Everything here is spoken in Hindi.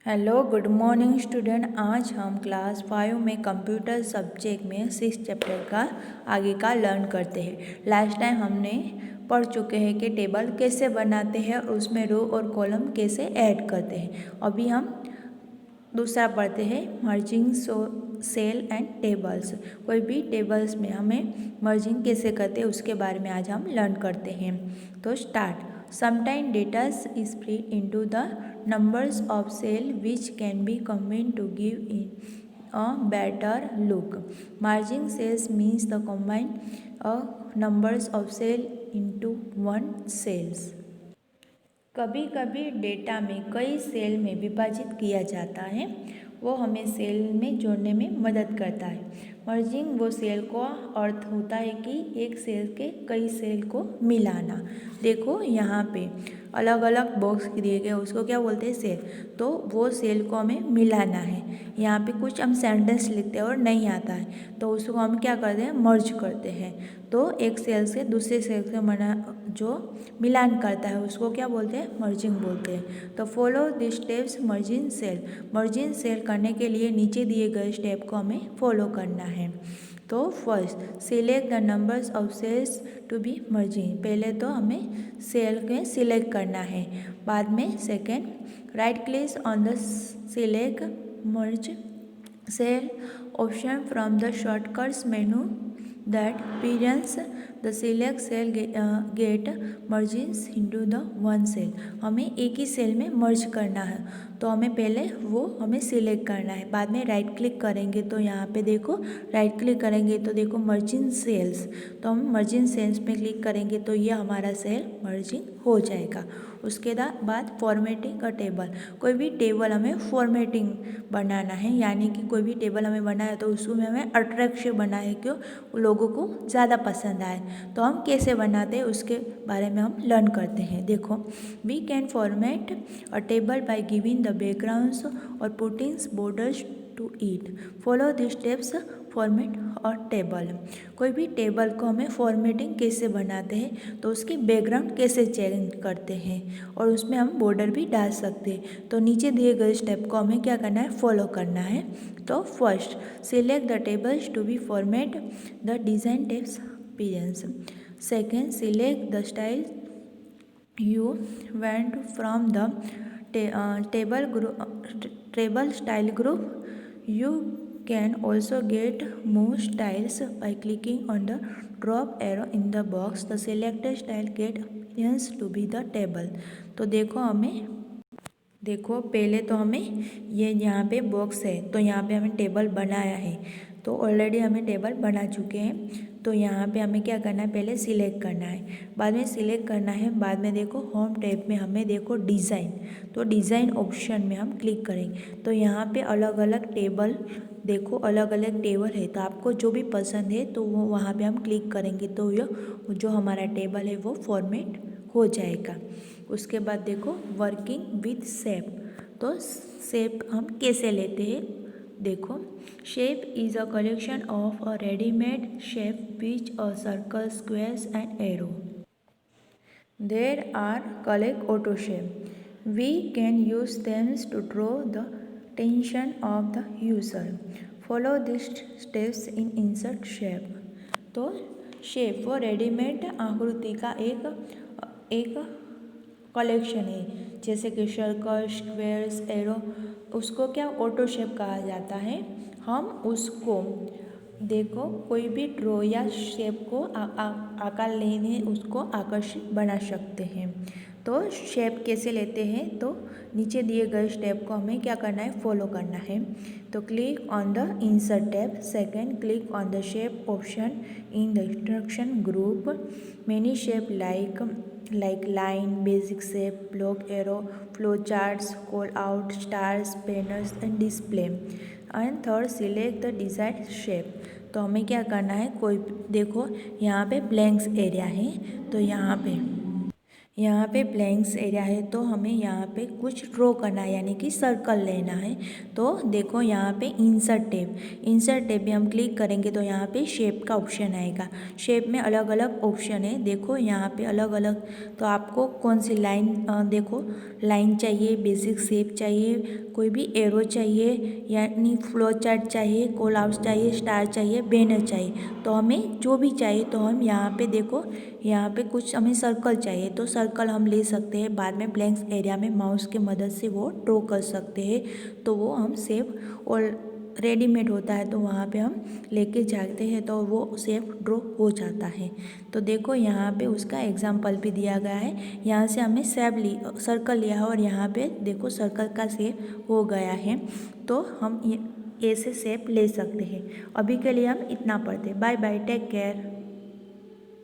Hello good morning student. आज हम क्लास 5 में कंप्यूटर सब्जेक्ट में 6 चैप्टर का आगे का लर्न करते हैं। लास्ट टाइम हमने पढ़ चुके हैं कि टेबल कैसे बनाते हैं और उसमें रो और कॉलम कैसे ऐड करते हैं। अभी हम दूसरा पढ़ते हैं मर्जिंग सेल एंड टेबल्स। कोई भी टेबल्स में हमें मर्जिंग कैसे करते हैं उसके बारे में आज हम लर्न करते हैं। तो start. Sometimes data is split into the numbers of cells which can be combined to give it a better look. Merging cells means the combine numbers of cells into one cells. कभी कभी डेटा में कई सेल में विभाजित किया जाता है, वो हमें सेल में जोड़ने में मदद करता है। मर्जिंग वो सेल का अर्थ होता है कि एक सेल के कई सेल को मिलाना। देखो यहाँ पे अलग अलग बॉक्स दिए गए, उसको क्या बोलते हैं? सेल। तो वो सेल को हमें मिलाना है। यहाँ पे कुछ हम सेंटेंस लिखते हैं और नहीं आता है तो उसको हम क्या करते हैं? मर्ज करते हैं। तो एक सेल से दूसरे सेल से जो मिलान करता है उसको क्या बोलते हैं? मर्जिंग बोलते हैं। तो follow this steps merging cell. Merging cell करने के लिए नीचे दिए गए स्टेप को हमें फॉलो करना है। तो first select the numbers of cells to be merging. पहले तो हमें सेल में सिलेक्ट करना है। बाद में second right click on the select merge cell option from the shortcuts menu that presents the select cell get merges into the one cell। हमें एक ही सेल में मर्ज करना है तो हमें पहले वो हमें सिलेक्ट करना है। बाद में राइट क्लिक करेंगे तो यहाँ पे देखो राइट क्लिक करेंगे तो देखो मर्जिंग सेल्स, तो हम मर्जिंग सेल्स में क्लिक करेंगे तो ये हमारा सेल मर्जिंग हो जाएगा। उसके बाद फॉर्मेटिंग का टेबल। कोई भी टेबल हमें फॉर्मेटिंग बनाना है, यानी कि कोई भी टेबल हमें बनाया तो उसमें हमें अट्रैक्टिव बना है, क्यों? लोगों को ज़्यादा पसंद आए। तो हम कैसे बनाते हैं उसके बारे में हम लर्न करते हैं। देखो we can format a table by giving the backgrounds और putting borders to it. Follow the steps format और टेबल। कोई भी टेबल को हमें फॉर्मेटिंग कैसे बनाते हैं तो उसकी बैकग्राउंड कैसे चेंज करते हैं और उसमें हम बॉर्डर भी डाल सकते हैं। तो नीचे दिए गए स्टेप को हमें क्या करना है? फॉलो करना है। तो first select the tables to be format the design tabs pages. Second select the style you went from the table style group. You can also get more styles by clicking on the drop arrow in the box. The selected style get appearance to be the table। तो देखो पहले तो हमें ये यहाँ पे बॉक्स है तो यहाँ पे हमें टेबल बनाया है, तो ऑलरेडी हमें टेबल बना चुके हैं। तो यहाँ पे हमें क्या करना है? पहले सिलेक्ट करना है, बाद में सिलेक्ट करना है, बाद में देखो होम टैब में हमें देखो डिज़ाइन, तो डिज़ाइन ऑप्शन में हम क्लिक करेंगे तो यहाँ पे अलग अलग टेबल देखो अलग अलग टेबल है, तो आपको जो भी पसंद है तो वो वहाँ पे हम क्लिक करेंगे तो जो हमारा टेबल है वो फॉर्मेट हो जाएगा। उसके बाद देखो वर्किंग विथ शेप। तो शेप हम कैसे लेते हैं? देखो shape is a collection of a readymade shape which a circle squares and arrow. There are collect auto shape. We can use thems to draw the tension of the user. Follow this steps in insert shape. तो शेप वो रेडीमेड आकृति का एक कलेक्शन है, जैसे कि सर्कल स्क्वेयर्स एरो, उसको क्या ऑटो शेप कहा जाता है। हम उसको देखो कोई भी ड्रॉ या शेप को आकार लेने उसको आकर्षित बना सकते हैं। तो शेप कैसे लेते हैं? तो नीचे दिए गए स्टेप को हमें क्या करना है? फॉलो करना है। तो click on the insert tab. Second click on the shape option in the instruction group. Many shape like line, basic shape, block, arrow, flow charts, call out, stars, banners and display। And third select the desired shape. तो हमें क्या करना है? कोई देखो यहाँ पे ब्लैंक्स एरिया है तो यहाँ यहाँ पे ब्लैंक्स एरिया है तो हमें यहाँ पे कुछ ड्रॉ करना है यानी कि सर्कल लेना है। तो देखो यहाँ पे इंसर्ट टैब भी हम क्लिक करेंगे तो यहाँ पे शेप का ऑप्शन आएगा। शेप में अलग अलग ऑप्शन है, देखो यहाँ पे अलग अलग। तो आपको कौन सी लाइन देखो, लाइन चाहिए, बेसिक शेप चाहिए, कोई भी एरो चाहिए, यानी फ्लो चार्ट चाहिए, कॉल आउट चाहिए, स्टार चाहिए, बैनर चाहिए। तो हमें जो भी चाहिए तो हम यहाँ पे देखो, यहाँ पे कुछ हमें सर्कल चाहिए तो सर्कल हम ले सकते हैं। बाद में ब्लैंक्स एरिया में माउस की मदद से वो ड्रॉ कर सकते हैं। तो वो हम सेव और रेडीमेड होता है तो वहाँ पे हम लेके जाते हैं तो वो सेफ ड्रॉ हो जाता है। तो देखो यहाँ पे उसका एग्जाम्पल भी दिया गया है। यहाँ से हमने सर्कल लिया है और यहाँ पे देखो सर्कल का शेप हो गया है। तो हम ऐसे शेप ले सकते हैं। अभी के लिए हम इतना पढ़ते हैं। Bye bye, take care.